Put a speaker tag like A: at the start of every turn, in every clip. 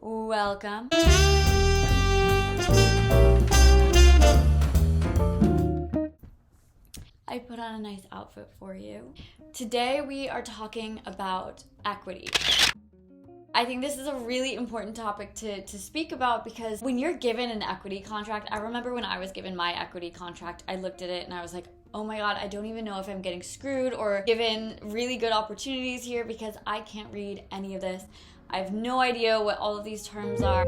A: Welcome. I put on a nice outfit for you. Today we are talking about equity. I think this is a really important topic to speak about because when you're given an equity contract, I remember when I was given my equity contract, I looked at it and I was like, oh my God, I don't even know if I'm getting screwed or given really good opportunities here because I can't read any of this. I have no idea what all of these terms are.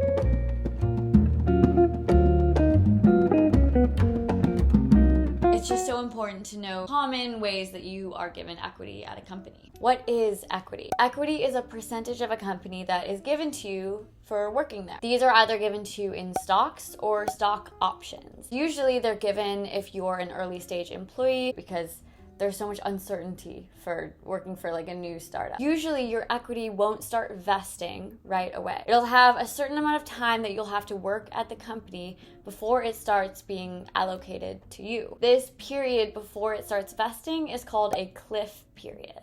A: It's just so important to know common ways that you are given equity at a company. What is equity? Equity is a percentage of a company that is given to you for working there. These are either given to you in stocks or stock options. Usually they're given if you're an early stage employee because there's so much uncertainty for working for like a new startup. Usually your equity won't start vesting right away. It'll have a certain amount of time that you'll have to work at the company before it starts being allocated to you. This period before it starts vesting is called a cliff period.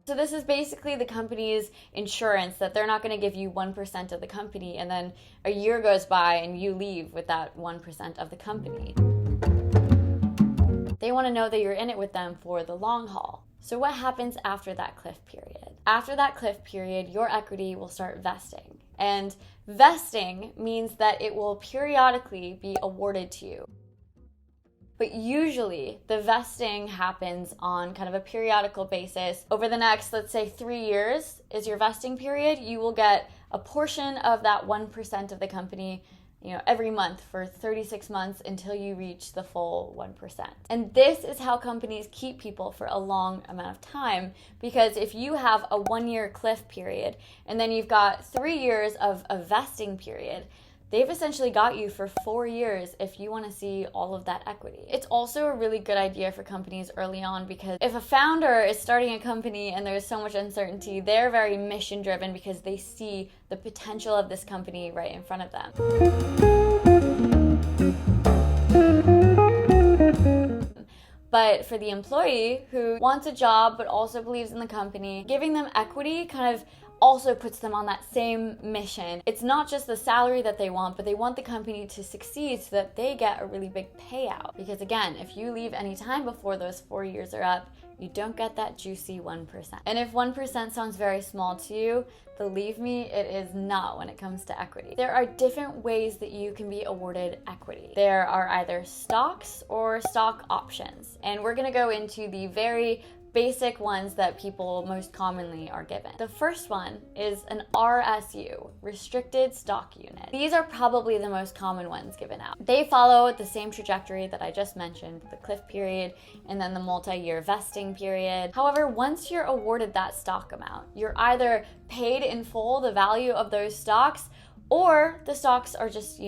A: So this is basically the company's insurance that they're not going to give you 1% of the company and then a year goes by and you leave with that 1% of the company. They want to know that you're in it with them for the long haul. So what happens after that cliff period? After that cliff period, your equity will start vesting. And vesting means that it will periodically be awarded to you. But usually the vesting happens on kind of a periodical basis. Over the next, let's say 3 years is your vesting period. You will get a portion of that 1% of the company every month for 36 months until you reach the full 1%. And this is how companies keep people for a long amount of time, because if you have a 1-year cliff period and then you've got 3 years of a vesting period, they've essentially got you for 4 years if you want to see all of that equity. It's also a really good idea for companies early on because if a founder is starting a company and there's so much uncertainty, they're very mission driven because they see the potential of this company right in front of them. But for the employee who wants a job but also believes in the company, giving them equity kind of also puts them on that same mission. It's not just the salary that they want, but they want the company to succeed so that they get a really big payout. Because again, if you leave any time before those 4 years are up, you don't get that juicy 1%. And if 1% sounds very small to you, believe me, it is not when it comes to equity. There are different ways that you can be awarded equity. There are either stocks or stock options. And we're gonna go into the very basic ones that people most commonly are given. The first one is an RSU, restricted stock unit. These are probably the most common ones given out. They follow the same trajectory that I just mentioned, the cliff period and then the multi-year vesting period. However, once you're awarded that stock amount, you're either paid in full the value of those stocks or the stocks are just,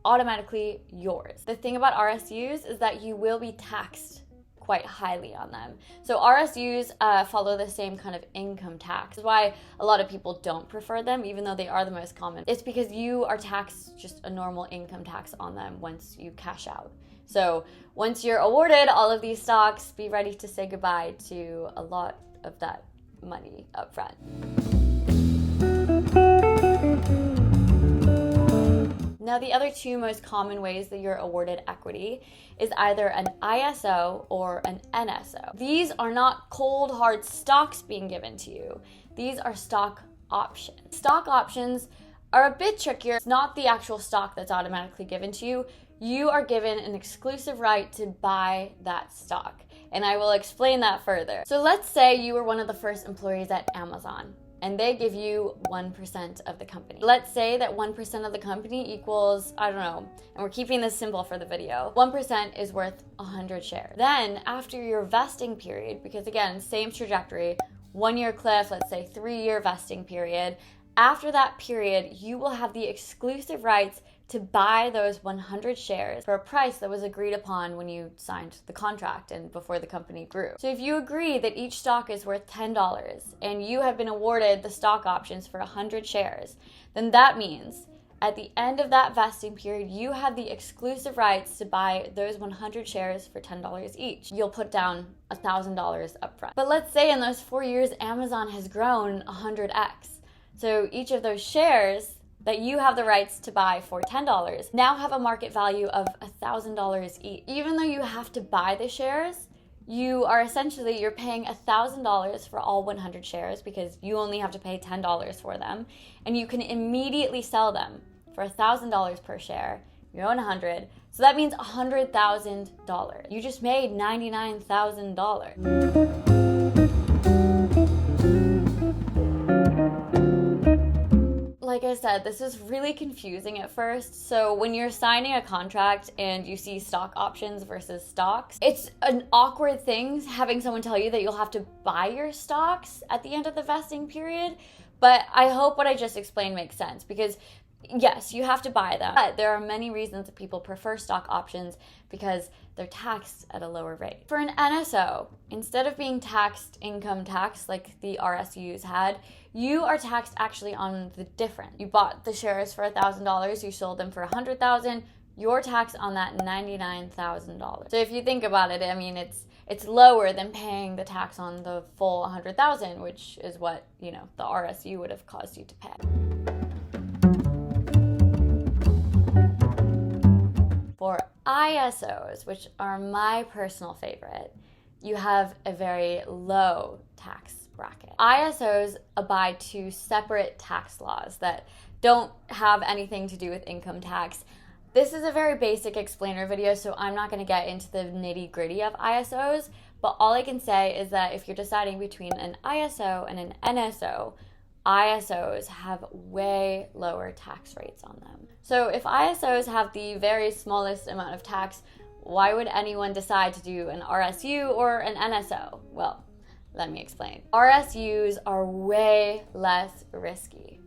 A: automatically yours. The thing about RSUs is that you will be taxed quite highly on them. So RSUs follow the same kind of income tax. That's why a lot of people don't prefer them, even though they are the most common. It's because you are taxed just a normal income tax on them once you cash out. So once you're awarded all of these stocks, be ready to say goodbye to a lot of that money up front. Now, the other two most common ways that you're awarded equity is either an ISO or an NSO. These are not cold, hard stocks being given to you. These are stock options. Stock options are a bit trickier. It's not the actual stock that's automatically given to you. You are given an exclusive right to buy that stock. And I will explain that further. So let's say you were one of the first employees at Amazon, and they give you 1% of the company. Let's say that 1% of the company equals, I don't know, and we're keeping this simple for the video, 1% is worth 100 shares. Then after your vesting period, because again, same trajectory, 1-year cliff, let's say 3-year vesting period, after that period, you will have the exclusive rights to buy those 100 shares for a price that was agreed upon when you signed the contract and before the company grew. So if you agree that each stock is worth $10 and you have been awarded the stock options for 100 shares, then that means at the end of that vesting period, you have the exclusive rights to buy those 100 shares for $10 each. You'll put down $1,000 upfront. But let's say in those 4 years, Amazon has grown 100x. So each of those shares that you have the rights to buy for $10 now have a market value of $1,000 each. Even though you have to buy the shares, you're paying $1,000 for all 100 shares because you only have to pay $10 for them, and you can immediately sell them for $1,000 per share. You own 100, so that means $100,000. You just made $99,000. Like I said, this is really confusing at first. So when you're signing a contract and you see stock options versus stocks, it's an awkward thing having someone tell you that you'll have to buy your stocks at the end of the vesting period. But I hope what I just explained makes sense, because yes, you have to buy them. But there are many reasons that people prefer stock options because they're taxed at a lower rate. For an NSO, instead of being taxed income tax like the RSUs had, you are taxed actually on the difference. You bought the shares for $1,000, you sold them for $100,000, you're taxed on that $99,000. So if you think about it, I mean, it's lower than paying the tax on the full $100,000, which is what, the RSU would have caused you to pay. For ISOs, which are my personal favorite, you have a very low tax bracket. ISOs abide to separate tax laws that don't have anything to do with income tax. This is a very basic explainer video, so I'm not going to get into the nitty-gritty of ISOs, but all I can say is that if you're deciding between an ISO and an NSO, ISOs have way lower tax rates on them. So if ISOs have the very smallest amount of tax, why would anyone decide to do an RSU or an NSO? Well, let me explain. RSUs are way less risky.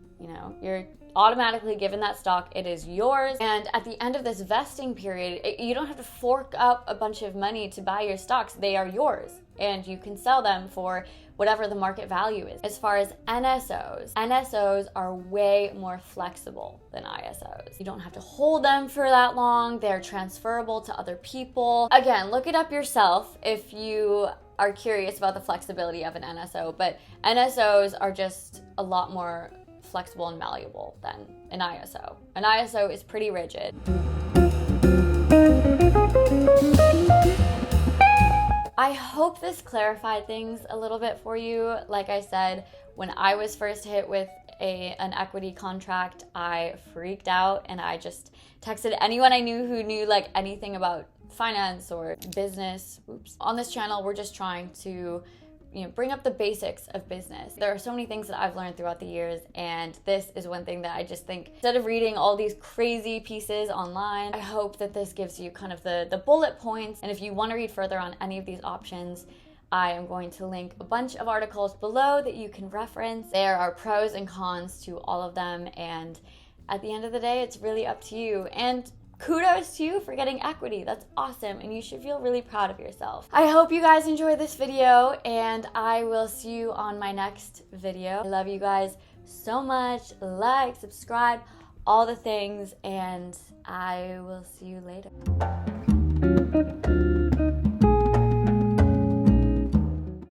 A: You're automatically given that stock, it is yours, and at the end of this vesting period, you don't have to fork up a bunch of money to buy your stocks. They are yours, and you can sell them for whatever the market value is. As far as NSOs are way more flexible than ISOs. You don't have to hold them for that long. They're transferable to other people. Again, look it up yourself if you are curious about the flexibility of an NSO, but NSOs are just a lot more flexible and malleable than an ISO. An ISO is pretty rigid. I hope this clarified things a little bit for you. Like I said, when I was first hit with an equity contract, I freaked out and I just texted anyone I knew who knew anything about finance or business. On this channel, we're just trying to bring up the basics of business. There are so many things that I've learned throughout the years, and this is one thing that I just think, instead of reading all these crazy pieces online, I hope that this gives you kind of the bullet points. And if you want to read further on any of these options, I am going to link a bunch of articles below that you can reference. There are pros and cons to all of them, and at the end of the day, it's really up to you. And kudos to you for getting equity. That's awesome, and you should feel really proud of yourself. I hope you guys enjoyed this video, and I will see you on my next video. I love you guys so much. Like, subscribe, all the things, and I will see you later.